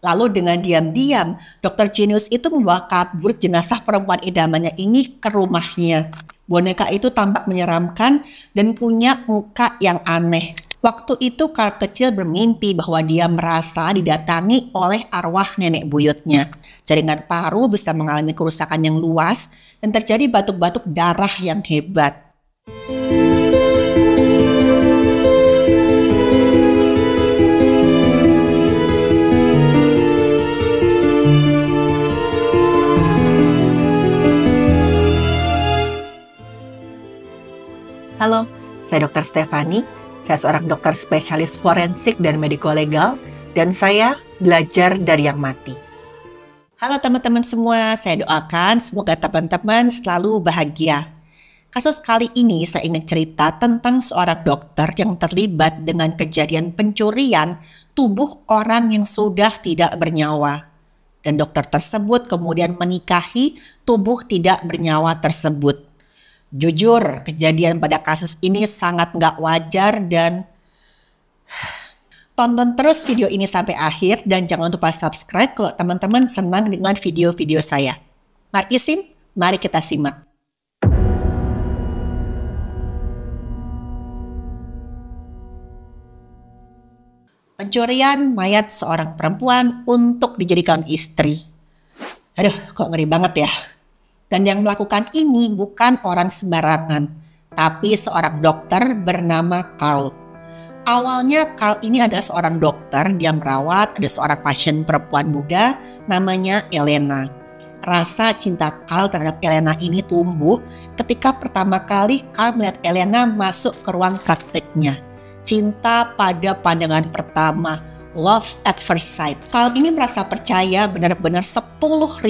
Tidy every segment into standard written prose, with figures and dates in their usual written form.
Lalu dengan diam-diam, dokter jenius itu membawa kabur jenazah perempuan idamannya ini ke rumahnya. Boneka itu tampak menyeramkan dan punya muka yang aneh. Waktu itu Carl kecil bermimpi bahwa dia merasa didatangi oleh arwah nenek buyutnya. Jaringan paru bisa mengalami kerusakan yang luas dan terjadi batuk-batuk darah yang hebat. Halo, saya Dr. Stefani. Saya seorang dokter spesialis forensik dan mediko-legal, dan saya belajar dari yang mati. Halo teman-teman semua, saya doakan semoga teman-teman selalu bahagia. Kasus kali ini saya ingin cerita tentang seorang dokter yang terlibat dengan kejadian pencurian tubuh orang yang sudah tidak bernyawa. Dan dokter tersebut kemudian menikahi tubuh tidak bernyawa tersebut. Jujur, kejadian pada kasus ini sangat nggak wajar dan tonton terus video ini sampai akhir dan jangan lupa subscribe kalau teman-teman senang dengan video-video saya. Mari kita simak. Pencurian mayat seorang perempuan untuk dijadikan istri. Aduh, kok ngeri banget ya. Dan yang melakukan ini bukan orang sembarangan, tapi seorang dokter bernama Carl. Awalnya Carl ini adalah seorang dokter, dia merawat ada seorang pasien perempuan muda namanya Elena. Rasa cinta Carl terhadap Elena ini tumbuh ketika pertama kali Carl melihat Elena masuk ke ruang prakteknya. Cinta pada pandangan pertama, love at first sight. Carl ini merasa percaya benar-benar 10.000%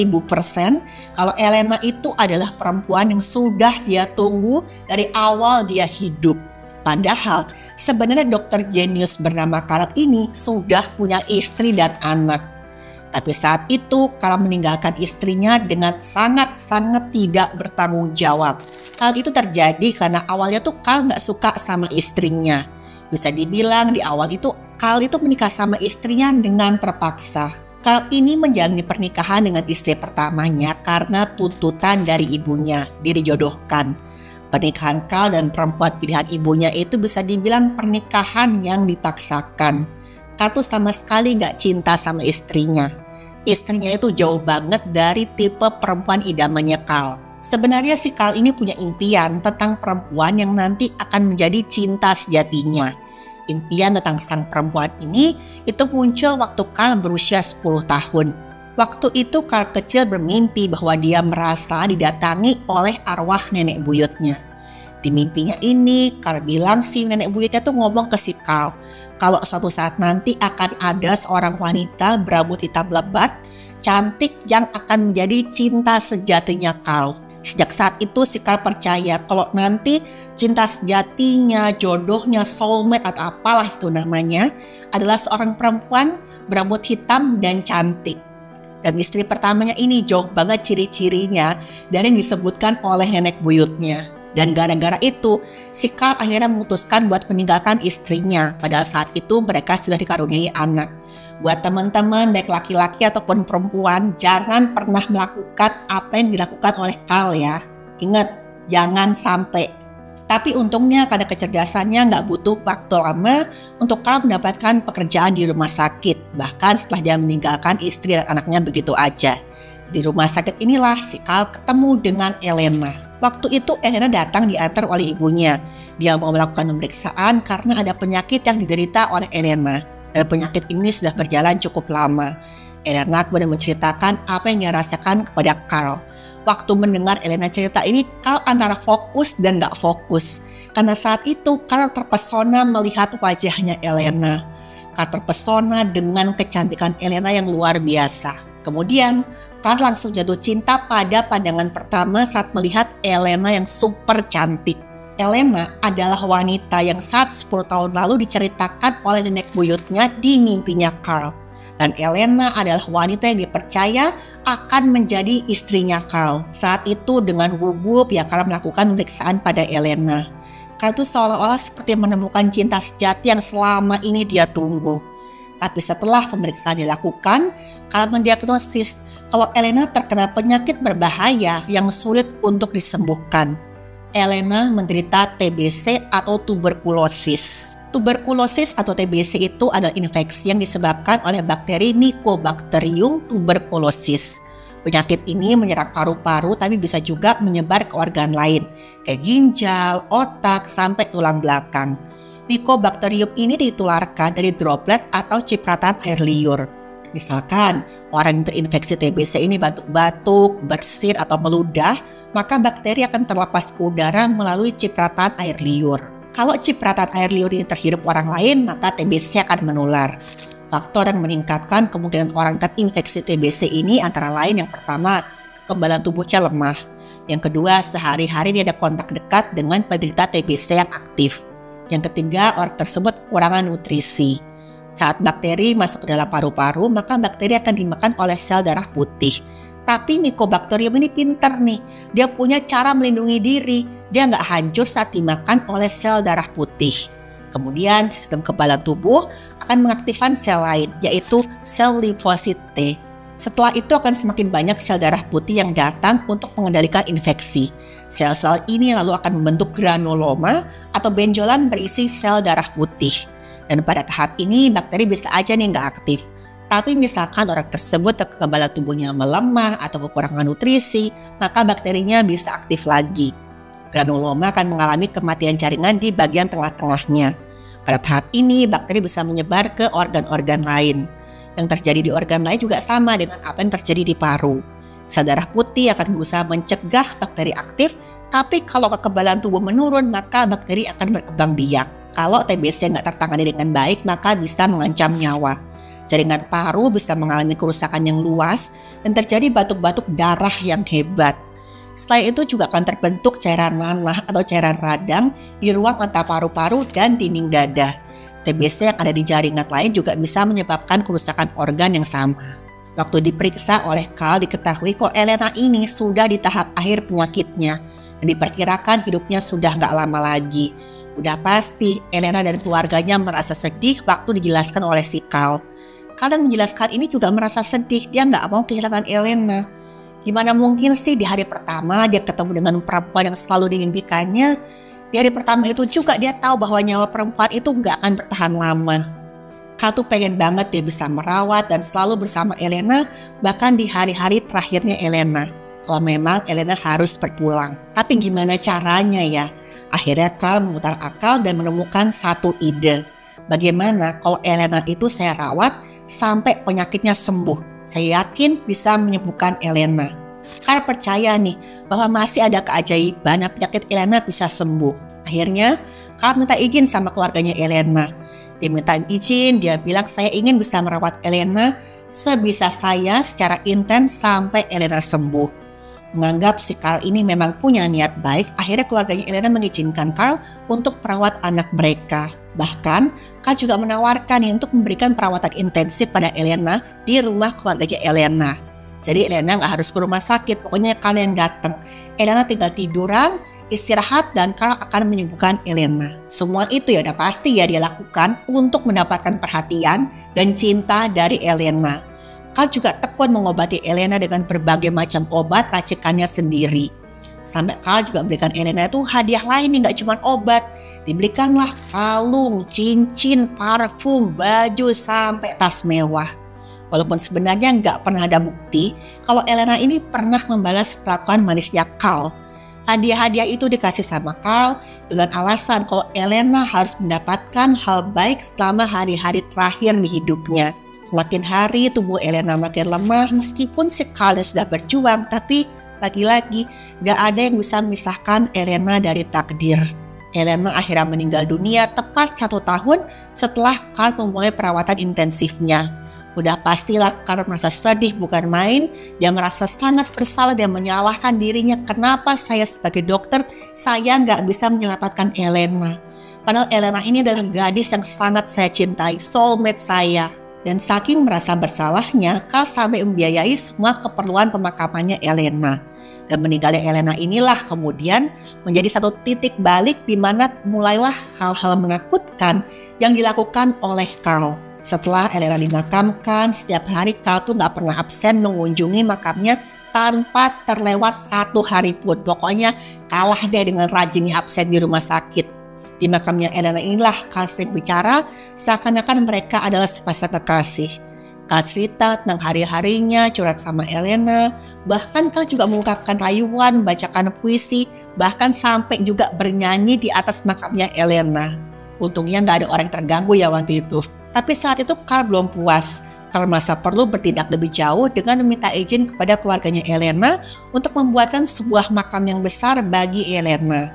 kalau Elena itu adalah perempuan yang sudah dia tunggu dari awal dia hidup. Padahal sebenarnya dokter jenius bernama Carl ini sudah punya istri dan anak. Tapi saat itu Carl meninggalkan istrinya dengan sangat-sangat tidak bertanggung jawab. Hal itu terjadi karena awalnya tuh Carl gak suka sama istrinya. Bisa dibilang di awal itu Carl itu menikah sama istrinya dengan terpaksa. Carl ini menjalani pernikahan dengan istri pertamanya karena tuntutan dari ibunya, dijodohkan. Pernikahan Carl dan perempuan pilihan ibunya itu bisa dibilang pernikahan yang dipaksakan. Carl tuh sama sekali gak cinta sama istrinya. Istrinya itu jauh banget dari tipe perempuan idamannya Carl. Sebenarnya si Carl ini punya impian tentang perempuan yang nanti akan menjadi cinta sejatinya. Impian tentang sang perempuan ini itu muncul waktu Carl berusia 10 tahun. Waktu itu Carl kecil bermimpi bahwa dia merasa didatangi oleh arwah nenek buyutnya. Di mimpinya ini Carl bilang si nenek buyutnya tuh ngomong ke si Carl kalau suatu saat nanti akan ada seorang wanita berambut hitam lebat, cantik yang akan menjadi cinta sejatinya Carl. Sejak saat itu si Carl percaya kalau nanti cinta sejatinya, jodohnya, soulmate atau apalah itu namanya adalah seorang perempuan berambut hitam dan cantik. Dan istri pertamanya ini jauh banget ciri-cirinya dari yang disebutkan oleh nenek buyutnya. Dan gara-gara itu si Carl akhirnya memutuskan buat meninggalkan istrinya. Padahal saat itu mereka sudah dikaruniai anak. Buat teman-teman baik laki-laki ataupun perempuan, jangan pernah melakukan apa yang dilakukan oleh Carl ya. Ingat, jangan sampai. Tapi untungnya karena kecerdasannya nggak butuh waktu lama untuk Carl mendapatkan pekerjaan di rumah sakit. Bahkan setelah dia meninggalkan istri dan anaknya begitu aja. Di rumah sakit inilah si Carl ketemu dengan Elena. Waktu itu Elena datang diantar oleh ibunya. Dia mau melakukan pemeriksaan karena ada penyakit yang diderita oleh Elena. Dan penyakit ini sudah berjalan cukup lama. Elena kemudian menceritakan apa yang dia rasakan kepada Carl. Waktu mendengar Elena cerita ini, Carl antara fokus dan gak fokus. Karena saat itu Carl terpesona melihat wajahnya Elena. Carl terpesona dengan kecantikan Elena yang luar biasa. Kemudian Carl langsung jatuh cinta pada pandangan pertama saat melihat Elena yang super cantik. Elena adalah wanita yang saat 10 tahun lalu diceritakan oleh nenek buyutnya di mimpinya Carl. Dan Elena adalah wanita yang dipercaya akan menjadi istrinya Carl. Saat itu dengan gugup ya Carl melakukan pemeriksaan pada Elena. Carl itu seolah-olah seperti menemukan cinta sejati yang selama ini dia tunggu. Tapi setelah pemeriksaan dilakukan, Carl mendiagnosis kalau Elena terkena penyakit berbahaya yang sulit untuk disembuhkan. Elena menderita TBC atau tuberkulosis. Tuberkulosis atau TBC itu adalah infeksi yang disebabkan oleh bakteri Mycobacterium tuberculosis. Penyakit ini menyerang paru-paru tapi bisa juga menyebar ke organ lain, kayak ginjal, otak, sampai tulang belakang. Mycobacterium ini ditularkan dari droplet atau cipratan air liur. Misalkan orang yang terinfeksi TBC ini batuk-batuk, bersin atau meludah, maka bakteri akan terlepas ke udara melalui cipratan air liur. Kalau cipratan air liur ini terhirup orang lain, maka TBC akan menular. Faktor yang meningkatkan kemungkinan orang terinfeksi TBC ini antara lain yang pertama, kekebalan tubuhnya lemah. Yang kedua, sehari-hari dia ada kontak dekat dengan penderita TBC yang aktif. Yang ketiga, orang tersebut kekurangan nutrisi. Saat bakteri masuk ke dalam paru-paru, maka bakteri akan dimakan oleh sel darah putih. Tapi Mycobacterium ini pinter nih, dia punya cara melindungi diri, dia nggak hancur saat dimakan oleh sel darah putih. Kemudian sistem kekebalan tubuh akan mengaktifkan sel lain, yaitu sel limfosit T. Setelah itu akan semakin banyak sel darah putih yang datang untuk mengendalikan infeksi. Sel-sel ini lalu akan membentuk granuloma atau benjolan berisi sel darah putih. Dan pada tahap ini bakteri bisa aja nih nggak aktif. Tapi misalkan orang tersebut kekebalan tubuhnya melemah atau kekurangan nutrisi, maka bakterinya bisa aktif lagi. Granuloma akan mengalami kematian jaringan di bagian tengah-tengahnya. Pada tahap ini, bakteri bisa menyebar ke organ-organ lain. Yang terjadi di organ lain juga sama dengan apa yang terjadi di paru. Sel darah putih akan berusaha mencegah bakteri aktif, tapi kalau kekebalan tubuh menurun, maka bakteri akan berkembang biak. Kalau TBC nggak tertangani dengan baik, maka bisa mengancam nyawa. Jaringan paru bisa mengalami kerusakan yang luas dan terjadi batuk-batuk darah yang hebat. Selain itu juga akan terbentuk cairan nanah atau cairan radang di ruang antara paru-paru dan dinding dada. TBC yang ada di jaringan lain juga bisa menyebabkan kerusakan organ yang sama. Waktu diperiksa oleh Carl diketahui kalau Elena ini sudah di tahap akhir penyakitnya dan diperkirakan hidupnya sudah nggak lama lagi. Udah pasti Elena dan keluarganya merasa sedih waktu dijelaskan oleh si Carl. Kalian menjelaskan ini juga merasa sedih, dia nggak mau kehilangan Elena. Gimana mungkin sih di hari pertama dia ketemu dengan perempuan yang selalu dimimpikannya. Di hari pertama itu juga dia tahu bahwa nyawa perempuan itu nggak akan bertahan lama. Carl tuh pengen banget dia bisa merawat dan selalu bersama Elena, bahkan di hari-hari terakhirnya Elena. Kalau memang Elena harus berpulang. Tapi gimana caranya ya? Akhirnya Carl memutar akal dan menemukan satu ide. Bagaimana kalau Elena itu saya rawat sampai penyakitnya sembuh. Saya yakin bisa menyembuhkan Elena. Carl percaya nih bahwa masih ada keajaiban dan penyakit Elena bisa sembuh. Akhirnya Carl minta izin sama keluarganya Elena. Dia minta izin, dia bilang saya ingin bisa merawat Elena sebisa saya secara intens sampai Elena sembuh. Menganggap si Carl ini memang punya niat baik, akhirnya keluarganya Elena mengizinkan Carl untuk merawat anak mereka. Bahkan, Carl juga menawarkan untuk memberikan perawatan intensif pada Elena di rumah keluarganya Elena. Jadi Elena nggak harus ke rumah sakit, pokoknya Carl yang datang. Elena tinggal tiduran, istirahat, dan Carl akan menyembuhkan Elena. Semua itu ya udah pasti ya dia lakukan untuk mendapatkan perhatian dan cinta dari Elena. Carl juga tekun mengobati Elena dengan berbagai macam obat racikannya sendiri. Sampai Carl juga berikan Elena itu hadiah lain nih, nggak cuma obat. Diberikanlah kalung, cincin, parfum, baju, sampai tas mewah. Walaupun sebenarnya nggak pernah ada bukti kalau Elena ini pernah membalas perlakuan manisnya Carl. Hadiah-hadiah itu dikasih sama Carl dengan alasan kalau Elena harus mendapatkan hal baik selama hari-hari terakhir di hidupnya. Semakin hari tubuh Elena makin lemah meskipun si Carl sudah berjuang, tapi lagi-lagi gak ada yang bisa memisahkan Elena dari takdir. Elena akhirnya meninggal dunia tepat 1 tahun setelah Carl memulai perawatan intensifnya. Udah pastilah Carl merasa sedih bukan main, dia merasa sangat bersalah dan menyalahkan dirinya kenapa saya sebagai dokter saya gak bisa menyelamatkan Elena. Padahal Elena ini adalah gadis yang sangat saya cintai, soulmate saya. Dan saking merasa bersalahnya, Carl sampai membiayai semua keperluan pemakamannya Elena. Dan meninggalnya Elena inilah kemudian menjadi satu titik balik di mana mulailah hal-hal menakutkan yang dilakukan oleh Carl. Setelah Elena dimakamkan, setiap hari Carl tuh gak pernah absen mengunjungi makamnya tanpa terlewat 1 hari pun. Pokoknya kalah deh dengan rajinnya absen di rumah sakit. Di makamnya Elena inilah Carl sering bicara seakan-akan mereka adalah sepasang kekasih. Carl cerita tentang hari-harinya, curhat sama Elena, bahkan Carl juga mengungkapkan rayuan, membacakan puisi, bahkan sampai juga bernyanyi di atas makamnya Elena. Untungnya gak ada orang yang terganggu ya waktu itu. Tapi saat itu Carl belum puas. Carl merasa perlu bertindak lebih jauh dengan meminta izin kepada keluarganya Elena untuk membuatkan sebuah makam yang besar bagi Elena.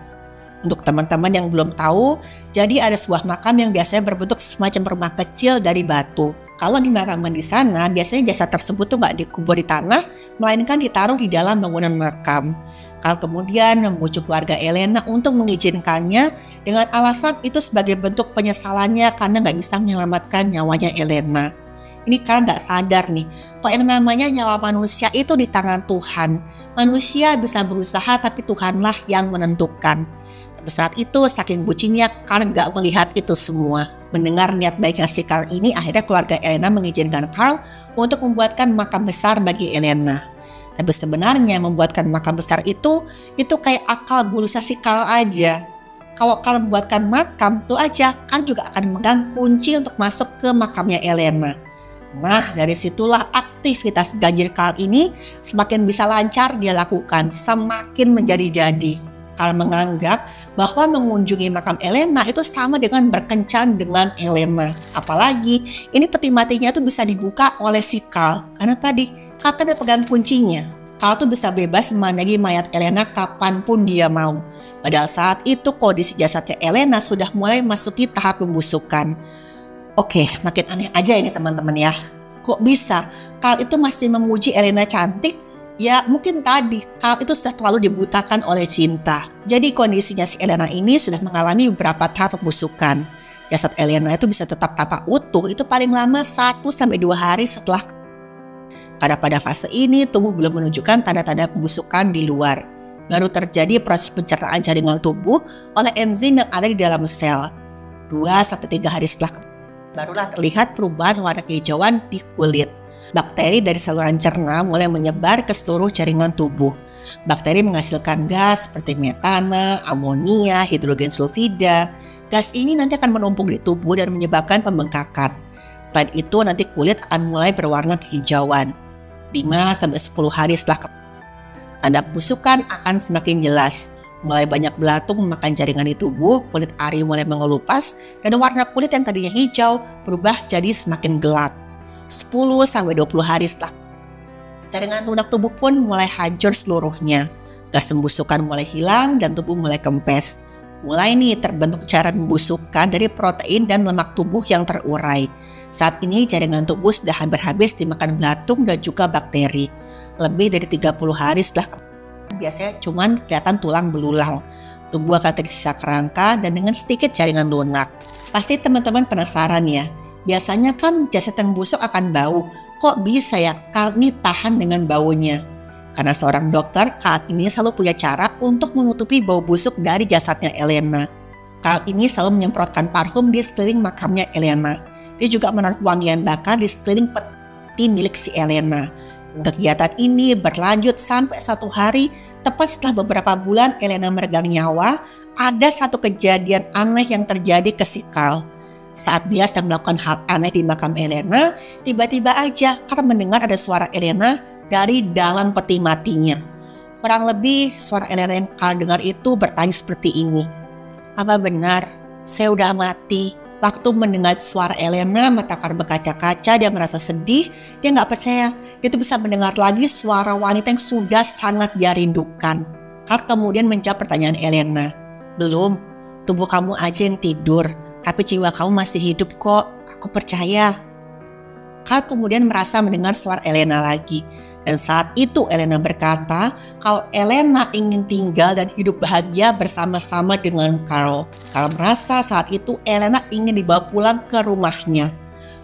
Untuk teman-teman yang belum tahu, jadi ada sebuah makam yang biasanya berbentuk semacam rumah kecil dari batu. Kalau dimakamkan di sana, biasanya jasad tersebut tuh nggak dikubur di tanah, melainkan ditaruh di dalam bangunan makam. Carl kemudian membujuk keluarga Elena untuk mengizinkannya dengan alasan itu sebagai bentuk penyesalannya karena nggak bisa menyelamatkan nyawanya Elena. Ini Carl nggak sadar nih, kok yang namanya nyawa manusia itu di tangan Tuhan. Manusia bisa berusaha tapi Tuhanlah yang menentukan. Tapi saat itu saking bucinnya Carl nggak melihat itu semua. Mendengar niat baiknya si Carl ini, akhirnya keluarga Elena mengizinkan Carl untuk membuatkan makam besar bagi Elena. Tapi sebenarnya membuatkan makam besar itu kayak akal bulusnya si Carl aja. Kalau Carl membuatkan makam itu aja, Carl juga akan memegang kunci untuk masuk ke makamnya Elena. Nah, dari situlah aktivitas ganjil Carl ini semakin bisa lancar dia lakukan, semakin menjadi-jadi. Carl menganggap bahwa mengunjungi makam Elena itu sama dengan berkencan dengan Elena. Apalagi ini peti matinya itu bisa dibuka oleh si Carl. Karena tadi Carl kan dia pegang kuncinya. Carl tuh bisa bebas memandangi mayat Elena kapanpun dia mau. Padahal saat itu kondisi jasadnya Elena sudah mulai masuki tahap pembusukan. Oke, makin aneh aja ini teman-teman ya. Kok bisa Carl itu masih memuji Elena cantik? Ya mungkin tadi Carl itu sudah terlalu dibutakan oleh cinta. Jadi kondisinya si Elena ini sudah mengalami beberapa tahap pembusukan. Jasad Elena itu bisa tetap tampak utuh itu paling lama 1-2 hari setelah. Karena pada fase ini tubuh belum menunjukkan tanda-tanda pembusukan di luar. Baru terjadi proses pencernaan jaringan tubuh oleh enzim yang ada di dalam sel. 2-3 hari setelah barulah terlihat perubahan warna kehijauan di kulit. Bakteri dari saluran cerna mulai menyebar ke seluruh jaringan tubuh. Bakteri menghasilkan gas seperti metana, amonia, hidrogen sulfida. Gas ini nanti akan menumpuk di tubuh dan menyebabkan pembengkakan. Selain itu nanti kulit akan mulai berwarna kehijauan. 5-10 hari setelah tanda pembusukan akan semakin jelas. Mulai banyak belatung memakan jaringan di tubuh, kulit ari mulai mengelupas, dan warna kulit yang tadinya hijau berubah jadi semakin gelap. 10-20 hari setelah jaringan lunak tubuh pun mulai hancur seluruhnya. Gas pembusukan mulai hilang dan tubuh mulai kempes. Mulai nih terbentuk cairan pembusukan dari protein dan lemak tubuh yang terurai. Saat ini jaringan tubuh sudah hampir habis dimakan belatung dan juga bakteri. Lebih dari 30 hari setelah biasanya cuman kelihatan tulang belulang. Tubuh akan tersisa kerangka dan dengan sedikit jaringan lunak. Pasti teman-teman penasaran ya. Biasanya kan jasad yang busuk akan bau. Kok bisa ya Carl ini tahan dengan baunya? Karena seorang dokter, Carl ini selalu punya cara untuk menutupi bau busuk dari jasadnya Elena. Carl ini selalu menyemprotkan parfum di sekeliling makamnya Elena. Dia juga menaruh wangian bakar di sekeliling peti milik si Elena. Kegiatan ini berlanjut sampai 1 hari, tepat setelah beberapa bulan Elena meregang nyawa, ada satu kejadian aneh yang terjadi ke si Carl. Saat dia sedang melakukan hal aneh di makam Elena, tiba-tiba aja Carl mendengar ada suara Elena dari dalam peti matinya. Kurang lebih suara Elena yang Carl dengar itu bertanya seperti ini. Apa benar saya udah mati? Waktu mendengar suara Elena, mata Carl berkaca-kaca, dia merasa sedih, dia nggak percaya. Dia tuh bisa mendengar lagi suara wanita yang sudah sangat dia rindukan. Carl kemudian menjawab pertanyaan Elena. Belum, tubuh kamu aja yang tidur, tapi jiwa kamu masih hidup kok, aku percaya. Carl kemudian merasa mendengar suara Elena lagi. Dan saat itu Elena berkata kalau Elena ingin tinggal dan hidup bahagia bersama-sama dengan Carl. Carl merasa saat itu Elena ingin dibawa pulang ke rumahnya.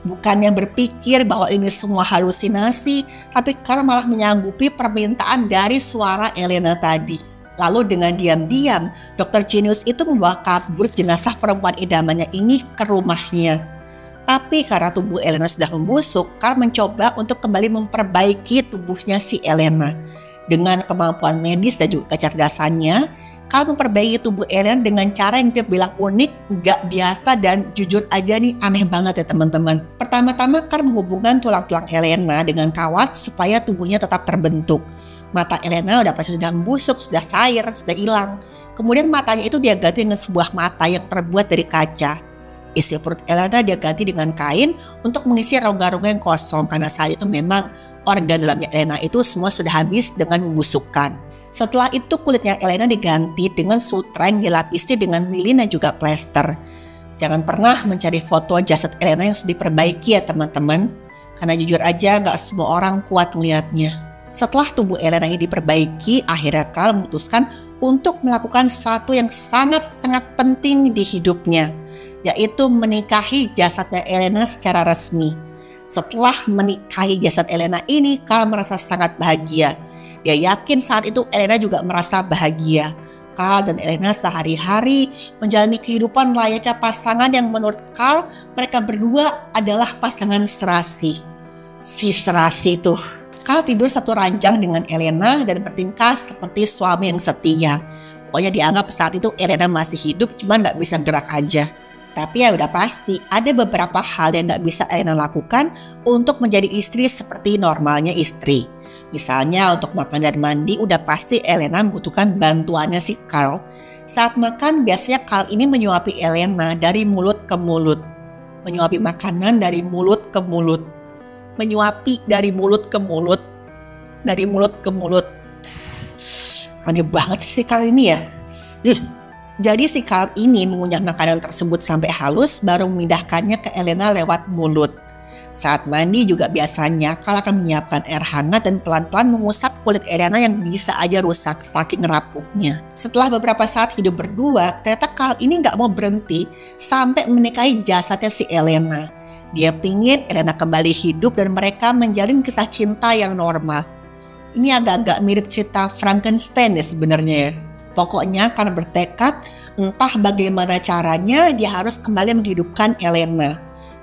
Bukannya berpikir bahwa ini semua halusinasi, tapi Carl malah menyanggupi permintaan dari suara Elena tadi. Lalu dengan diam-diam, Dr. Jenius itu membawa kabur jenazah perempuan idamannya ini ke rumahnya. Tapi karena tubuh Elena sudah membusuk, Carl mencoba untuk kembali memperbaiki tubuhnya si Elena. Dengan kemampuan medis dan juga kecerdasannya, Carl memperbaiki tubuh Elena dengan cara yang dia bilang unik, gak biasa, dan jujur aja nih aneh banget ya teman-teman. Pertama-tama Carl menghubungkan tulang-tulang Elena dengan kawat supaya tubuhnya tetap terbentuk. Mata Elena udah pasti sudah membusuk, sudah cair, sudah hilang. Kemudian matanya itu dia ganti dengan sebuah mata yang terbuat dari kaca. Isi perut Elena dia ganti dengan kain untuk mengisi rongga-rongga yang kosong, karena saat itu memang organ dalamnya Elena itu semua sudah habis dengan membusukkan. Setelah itu kulitnya Elena diganti dengan sutra yang dilapisi dengan lilin dan juga plester. Jangan pernah mencari foto jasad Elena yang sudah diperbaiki ya teman-teman, karena jujur aja gak semua orang kuat melihatnya. Setelah tubuh Elena ini diperbaiki, akhirnya Carl memutuskan untuk melakukan sesuatu yang sangat-sangat penting di hidupnya, yaitu menikahi jasadnya Elena secara resmi. Setelah menikahi jasad Elena ini, Carl merasa sangat bahagia. Dia yakin saat itu Elena juga merasa bahagia. Carl dan Elena sehari-hari menjalani kehidupan layaknya pasangan yang menurut Carl mereka berdua adalah pasangan serasi. Si serasi itu. Carl tidur satu ranjang dengan Elena dan bertingkah seperti suami yang setia. Pokoknya dianggap saat itu Elena masih hidup, cuma gak bisa gerak aja. Tapi ya udah pasti ada beberapa hal yang gak bisa Elena lakukan untuk menjadi istri seperti normalnya istri. Misalnya untuk makan dan mandi udah pasti Elena membutuhkan bantuannya si Carl. Saat makan biasanya Carl ini menyuapi Elena dari mulut ke mulut. Menyuapi makanan dari mulut ke mulut. Menyuapi dari mulut ke mulut. Dari mulut ke mulut. Aneh banget sih Carl ini ya. Jadi si Carl ini mengunyah makanan tersebut sampai halus baru memindahkannya ke Elena lewat mulut. Saat mandi juga biasanya Carl akan menyiapkan air hangat dan pelan-pelan mengusap kulit Elena yang bisa aja rusak saking rapuhnya. Setelah beberapa saat hidup berdua, ternyata Carl ini gak mau berhenti sampai menikahi jasadnya si Elena. Dia pingin Elena kembali hidup dan mereka menjalin kisah cinta yang normal. Ini agak-agak mirip cerita Frankenstein ya sebenarnya ya. Pokoknya karena bertekad entah bagaimana caranya dia harus kembali menghidupkan Elena.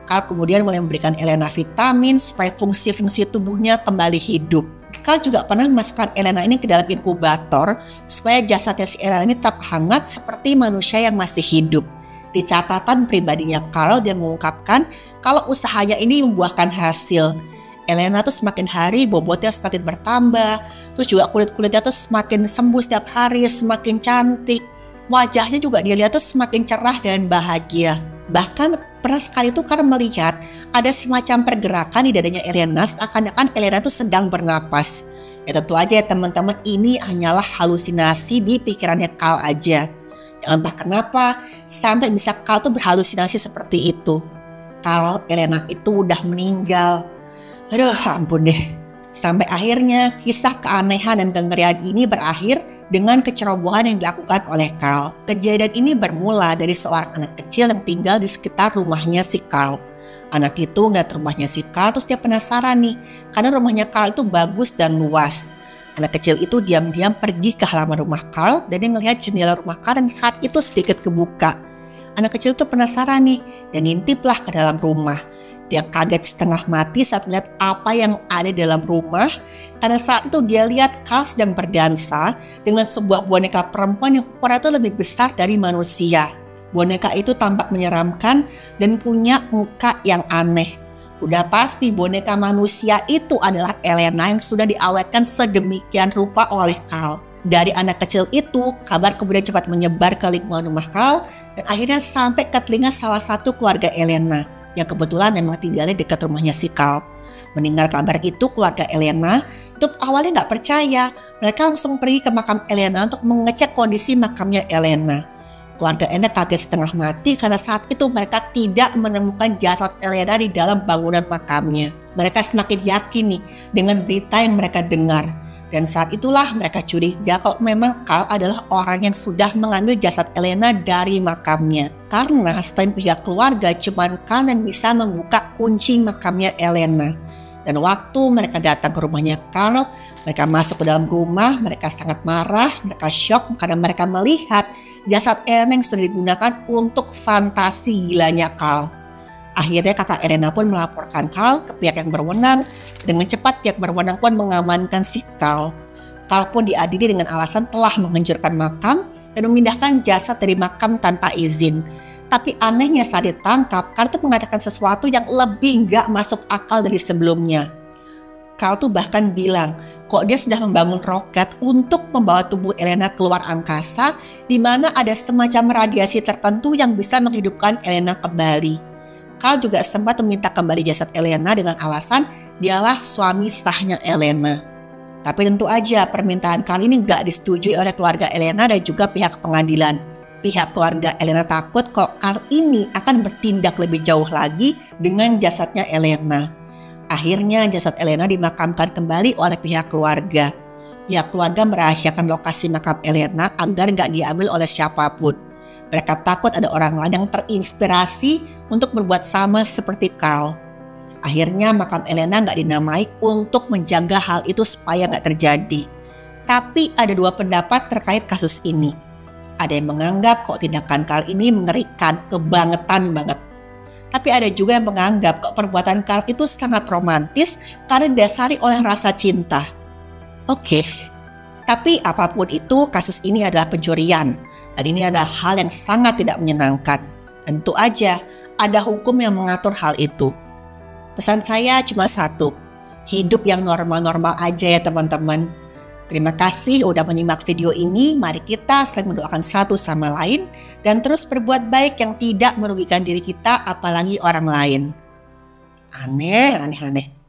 Carl kemudian mulai memberikan Elena vitamin supaya fungsi-fungsi tubuhnya kembali hidup. Carl juga pernah memasukkan Elena ini ke dalam inkubator supaya jasadnya si Elena ini tetap hangat seperti manusia yang masih hidup. Di catatan pribadinya Carl dia mengungkapkan kalau usahanya ini membuahkan hasil. Elena tuh semakin hari bobotnya semakin bertambah. Terus juga kulit-kulitnya tuh semakin sembuh setiap hari, semakin cantik. Wajahnya juga dia lihat tuh semakin cerah dan bahagia. Bahkan pernah sekali tuh Carl melihat ada semacam pergerakan di dadanya Elena seakan-akan Elena tuh sedang bernapas. Ya tentu aja ya teman-teman, ini hanyalah halusinasi di pikirannya Carl aja. Yang entah kenapa sampai bisa Carl tuh berhalusinasi seperti itu. Kalau Elena itu udah meninggal. Aduh ampun deh. Sampai akhirnya kisah keanehan dan kengerian ini berakhir dengan kecerobohan yang dilakukan oleh Carl. Kejadian ini bermula dari seorang anak kecil yang tinggal di sekitar rumahnya si Carl. Anak itu ngeliat rumahnya si Carl terus dia penasaran nih, karena rumahnya Carl itu bagus dan luas. Anak kecil itu diam-diam pergi ke halaman rumah Carl dan dia ngelihat jendela rumah Carl yang saat itu sedikit kebuka. Anak kecil itu penasaran nih dan ngintiplah ke dalam rumah. Dia kaget setengah mati saat melihat apa yang ada di dalam rumah, karena saat itu dia lihat Carl sedang berdansa dengan sebuah boneka perempuan yang ukurannya itu lebih besar dari manusia. Boneka itu tampak menyeramkan dan punya muka yang aneh. Udah pasti boneka manusia itu adalah Elena yang sudah diawetkan sedemikian rupa oleh Carl. Dari anak kecil itu, kabar kemudian cepat menyebar ke lingkungan rumah Carl dan akhirnya sampai ke telinga salah satu keluarga Elena yang kebetulan memang tinggalnya dekat rumahnya si Carl. Mendengar kabar itu, keluarga Elena itu awalnya nggak percaya. Mereka langsung pergi ke makam Elena untuk mengecek kondisi makamnya Elena. Keluarga Elena kaget setengah mati karena saat itu mereka tidak menemukan jasad Elena di dalam bangunan makamnya. Mereka semakin yakin nih dengan berita yang mereka dengar. Dan saat itulah mereka curiga kalau memang Carl adalah orang yang sudah mengambil jasad Elena dari makamnya. Karena selain pihak keluarga, cuman Carl yang bisa membuka kunci makamnya Elena. Dan waktu mereka datang ke rumahnya Carl, mereka masuk ke dalam rumah, mereka sangat marah, mereka syok karena mereka melihat jasad Elena yang sudah digunakan untuk fantasi gilanya Carl. Akhirnya kakak Elena pun melaporkan Carl ke pihak yang berwenang. Dengan cepat pihak berwenang pun mengamankan si Carl. Carl pun diadili dengan alasan telah menghancurkan makam dan memindahkan jasad dari makam tanpa izin. Tapi anehnya saat ditangkap, Carl tuh mengatakan sesuatu yang lebih nggak masuk akal dari sebelumnya. Carl tuh bahkan bilang kok dia sudah membangun roket untuk membawa tubuh Elena keluar angkasa, di mana ada semacam radiasi tertentu yang bisa menghidupkan Elena kembali. Carl juga sempat meminta kembali jasad Elena dengan alasan dialah suami sahnya Elena. Tapi tentu aja permintaan Carl ini nggak disetujui oleh keluarga Elena dan juga pihak pengadilan. Pihak keluarga Elena takut kok Carl ini akan bertindak lebih jauh lagi dengan jasadnya Elena. Akhirnya jasad Elena dimakamkan kembali oleh pihak keluarga. Pihak keluarga merahasiakan lokasi makam Elena agar nggak diambil oleh siapapun. Mereka takut ada orang lain yang terinspirasi untuk berbuat sama seperti Carl. Akhirnya makam Elena nggak dinamai untuk menjaga hal itu supaya nggak terjadi. Tapi ada dua pendapat terkait kasus ini. Ada yang menganggap kok tindakan Carl ini mengerikan, kebangetan banget. Tapi ada juga yang menganggap kok perbuatan Carl itu sangat romantis karena didasari oleh rasa cinta. Oke, tapi apapun itu kasus ini adalah pencurian. Dan ini adalah hal yang sangat tidak menyenangkan. Tentu aja ada hukum yang mengatur hal itu. Pesan saya cuma satu, hidup yang normal-normal aja ya teman-teman. Terima kasih udah menyimak video ini. Mari kita saling mendoakan satu sama lain dan terus berbuat baik yang tidak merugikan diri kita apalagi orang lain. Aneh.